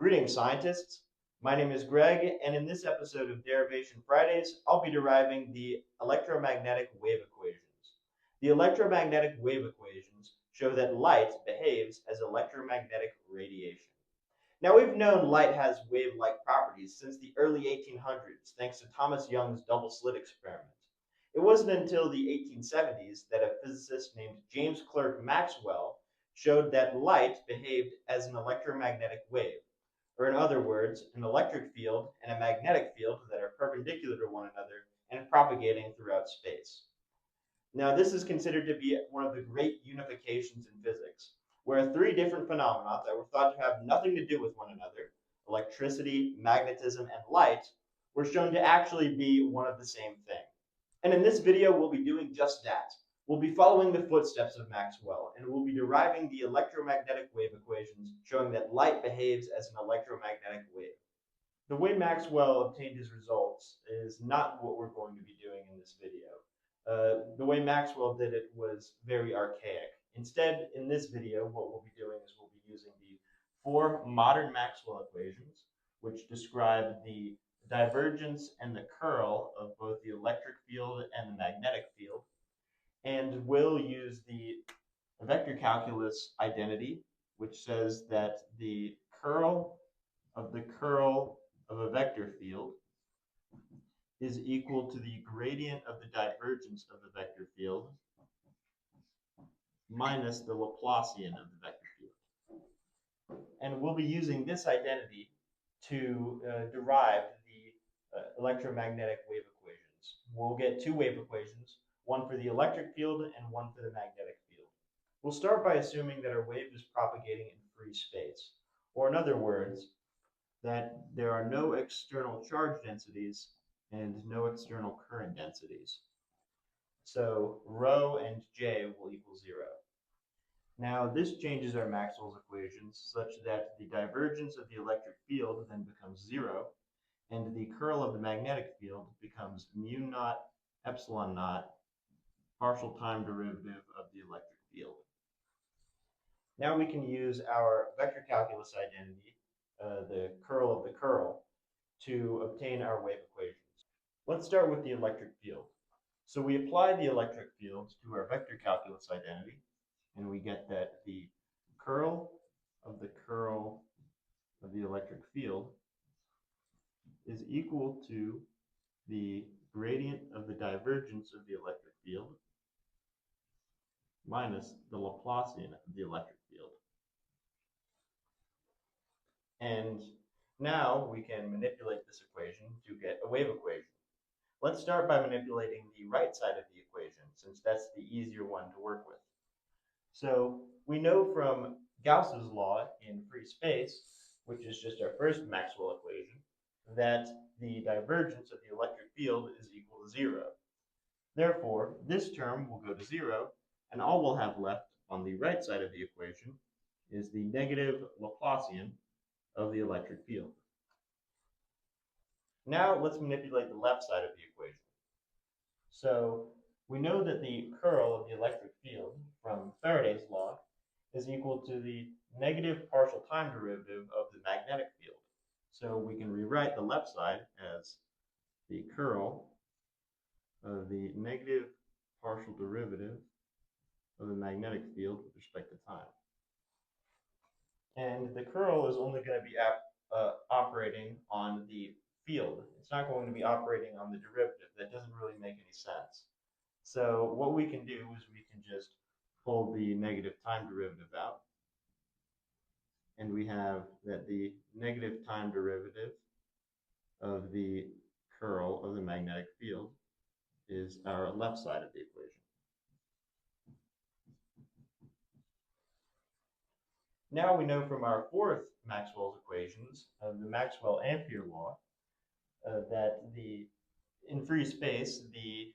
Greetings, scientists. My name is Greg, and in this episode of Derivation Fridays, I'll be deriving the electromagnetic wave equations. The electromagnetic wave equations show that light behaves as electromagnetic radiation. Now, we've known light has wave-like properties since the early 1800s, thanks to Thomas Young's double-slit experiment. It wasn't until the 1870s that a physicist named James Clerk Maxwell showed that light behaved as an electromagnetic wave, or in other words, an electric field and a magnetic field that are perpendicular to one another and propagating throughout space. Now, this is considered to be one of the great unifications in physics, where three different phenomena that were thought to have nothing to do with one another, electricity, magnetism, and light, were shown to actually be one of the same thing. And in this video, we'll be doing just that. We'll be following the footsteps of Maxwell, and we'll be deriving the electromagnetic wave equations showing that light behaves as an electromagnetic wave. The way Maxwell obtained his results is not what we're going to be doing in this video. The way Maxwell did it was very archaic. Instead, in this video, what we'll be doing is we'll be using the four modern Maxwell equations, which describe the divergence and the curl of both the electric field and the magnetic field, and we'll use the vector calculus identity, which says that the curl of a vector field is equal to the gradient of the divergence of the vector field minus the Laplacian of the vector field. And we'll be using this identity to derive the electromagnetic wave equations. We'll get two wave equations, one for the electric field and one for the magnetic field. We'll start by assuming that our wave is propagating in free space, or in other words, that there are no external charge densities and no external current densities. So rho and J will equal 0. Now this changes our Maxwell's equations such that the divergence of the electric field then becomes 0, and the curl of the magnetic field becomes mu naught epsilon naught partial time derivative of the electric field. Now we can use our vector calculus identity, the curl of the curl, to obtain our wave equations. Let's start with the electric field. So we apply the electric field to our vector calculus identity, and we get that the curl of the electric field is equal to the gradient of the divergence of the electric field minus the Laplacian of the electric field. And now we can manipulate this equation to get a wave equation. Let's start by manipulating the right side of the equation, since that's the easier one to work with. So we know from Gauss's law in free space, which is just our first Maxwell equation, that the divergence of the electric field is equal to 0. Therefore, this term will go to 0, and all we'll have left on the right side of the equation is the negative Laplacian of the electric field. Now let's manipulate the left side of the equation. So we know that the curl of the electric field from Faraday's law is equal to the negative partial time derivative of the magnetic field. So we can rewrite the left side as the curl of the negative partial derivative of the magnetic field with respect to time. And the curl is only going to be operating on the field. It's not going to be operating on the derivative. That doesn't really make any sense. So what we can do is we can just pull the negative time derivative out, and we have that the negative time derivative of the curl of the magnetic field is our left side of the equation. Now we know from our fourth Maxwell's equations, the Maxwell-Ampere law, that in free space, the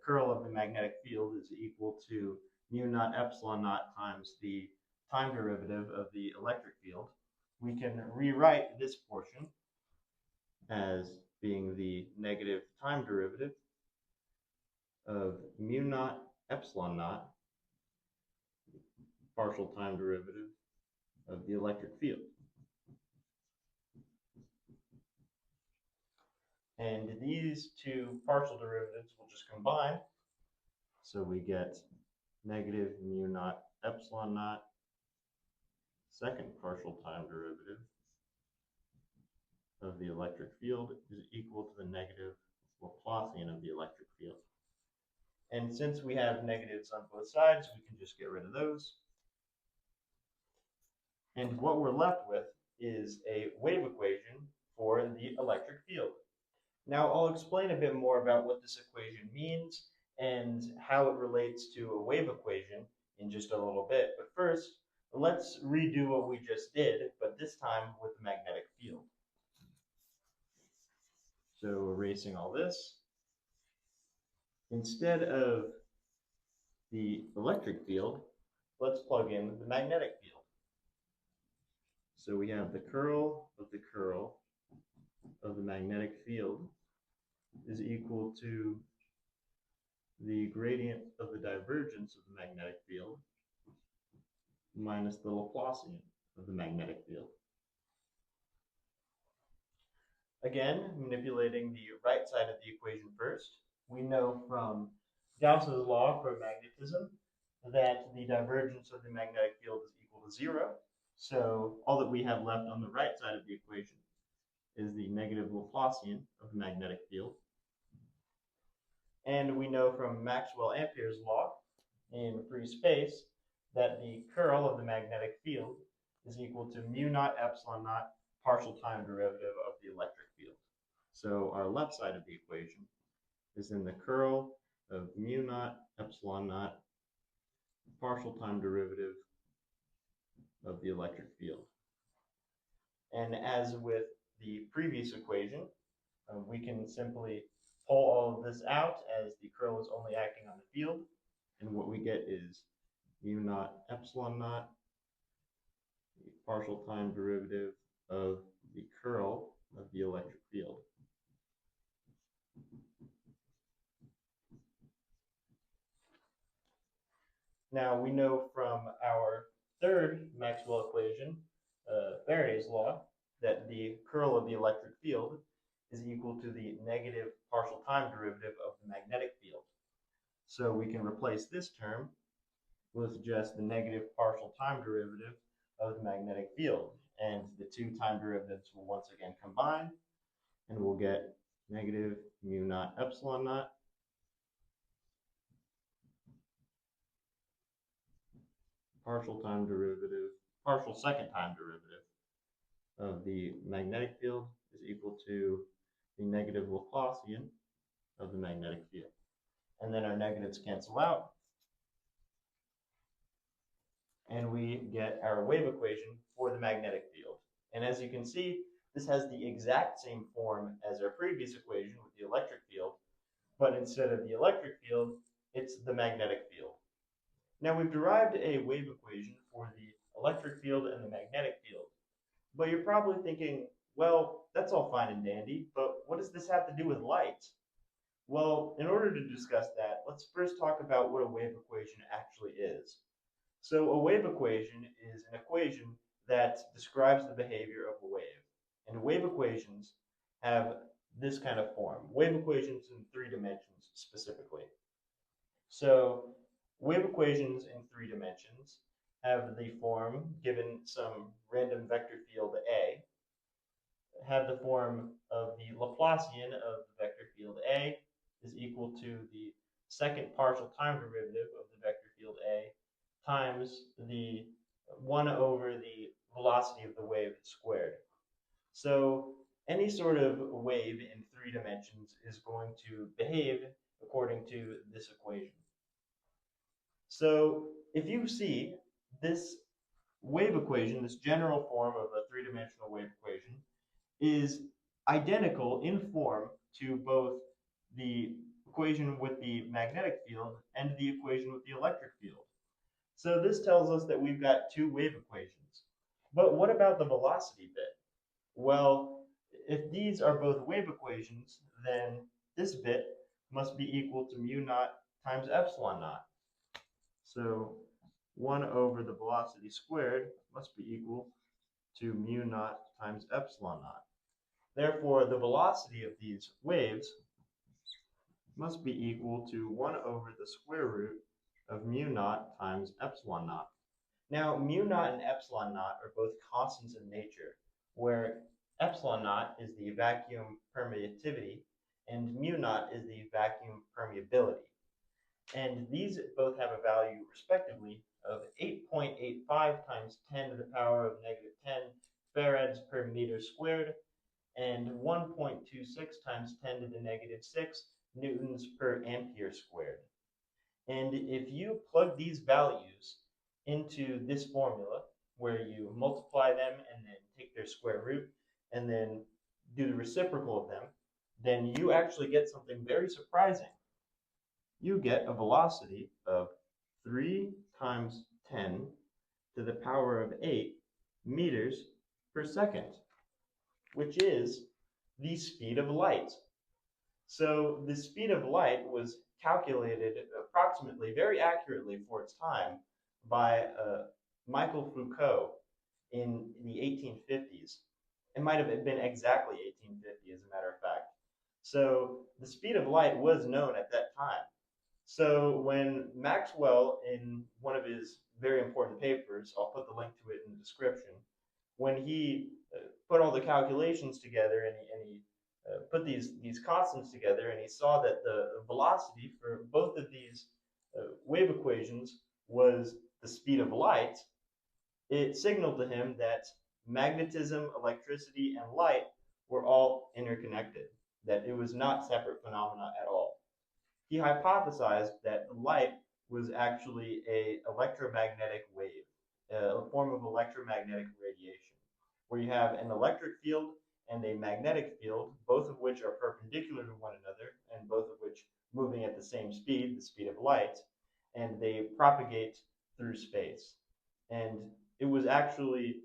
curl of the magnetic field is equal to mu naught epsilon naught times the time derivative of the electric field. We can rewrite this portion as being the negative time derivative of mu naught epsilon naught partial time derivative of the electric field. And these two partial derivatives will just combine. So we get negative mu naught epsilon naught second partial time derivative of the electric field is equal to the negative Laplacian of the electric field. And since we have negatives on both sides, we can just get rid of those. And what we're left with is a wave equation for the electric field. Now I'll explain a bit more about what this equation means and how it relates to a wave equation in just a little bit. But first, let's redo what we just did, but this time with the magnetic field. So erasing all this, instead of the electric field, let's plug in the magnetic field. So we have the curl of the magnetic field is equal to the gradient of the divergence of the magnetic field minus the Laplacian of the magnetic field. Again, manipulating the right side of the equation first, we know from Gauss's law for magnetism that the divergence of the magnetic field is equal to 0. So all that we have left on the right side of the equation is the negative Laplacian of the magnetic field. And we know from Maxwell-Ampere's law in free space that the curl of the magnetic field is equal to mu naught epsilon naught partial time derivative of the electric field. So our left side of the equation is in the curl of mu naught epsilon naught partial time derivative of the electric field. And as with the previous equation, we can simply pull all of this out as the curl is only acting on the field. And what we get is mu naught epsilon naught, the partial time derivative of the curl of the electric field. Now we know from our third Maxwell equation, Faraday's law, that the curl of the electric field is equal to the negative partial time derivative of the magnetic field. So we can replace this term with just the negative partial time derivative of the magnetic field. And the two time derivatives will once again combine, and we'll get negative mu naught epsilon naught partial second time derivative of the magnetic field is equal to the negative Laplacian of the magnetic field. And then our negatives cancel out, and we get our wave equation for the magnetic field. And as you can see, this has the exact same form as our previous equation with the electric field, but instead of the electric field, it's the magnetic field. Now we've derived a wave equation for the electric field and the magnetic field, but you're probably thinking, well, that's all fine and dandy, but what does this have to do with light? Well, in order to discuss that, let's first talk about what a wave equation actually is. So a wave equation is an equation that describes the behavior of a wave. And wave equations have this kind of form. Wave equations in 3 dimensions specifically. So wave equations in 3 dimensions have the form, given some random vector field A, have the form of the Laplacian of the vector field A is equal to the second partial time derivative of the vector field A times the 1 over the velocity of the wave squared. So any sort of wave in 3 dimensions is going to behave according to this equation. So if you see this wave equation, this general form of a 3-dimensional wave equation, is identical in form to both the equation with the magnetic field and the equation with the electric field. So this tells us that we've got 2 wave equations. But what about the velocity bit? Well, if these are both wave equations, then this bit must be equal to mu naught times epsilon naught. So 1 over the velocity squared must be equal to mu naught times epsilon naught. Therefore, the velocity of these waves must be equal to 1 over the square root of mu naught times epsilon naught. Now, mu naught and epsilon naught are both constants in nature, where epsilon naught is the vacuum permeativity and mu naught is the vacuum permeability. And these both have a value, respectively, of 8.85 times 10 to the power of negative 10 farads per meter squared and 1.26 times 10 to the negative 6 newtons per ampere squared. And if you plug these values into this formula, where you multiply them and then take their square root and then do the reciprocal of them, then you actually get something very surprising. You get a velocity of 3 times 10 to the power of 8 meters per second, which is the speed of light. So the speed of light was calculated approximately, very accurately for its time, by Michael Foucault in the 1850s. It might have been exactly 1850, as a matter of fact. So the speed of light was known at that time. So when Maxwell, in one of his very important papers, I'll put the link to it in the description, when he put all the calculations together and he put these constants together, and he saw that the velocity for both of these wave equations was the speed of light, it signaled to him that magnetism, electricity, and light were all interconnected, that it was not separate phenomena at all. He hypothesized that light was actually an electromagnetic wave, a form of electromagnetic radiation, where you have an electric field and a magnetic field, both of which are perpendicular to one another, and both of which moving at the same speed, the speed of light, and they propagate through space. And it was actually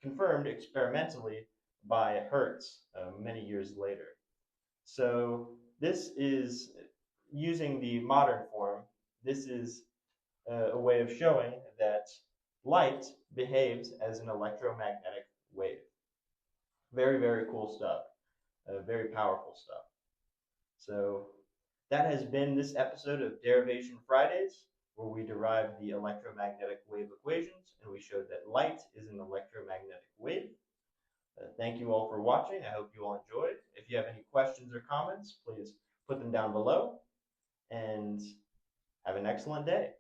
confirmed experimentally by Hertz many years later. So this is, using the modern form, this is a way of showing that light behaves as an electromagnetic wave. Very, very cool stuff. Very powerful stuff. So that has been this episode of Derivation Fridays, where we derived the electromagnetic wave equations, and we showed that light is an electromagnetic wave. Thank you all for watching. I hope you all enjoyed. If you have any questions or comments, please put them down below, and have an excellent day.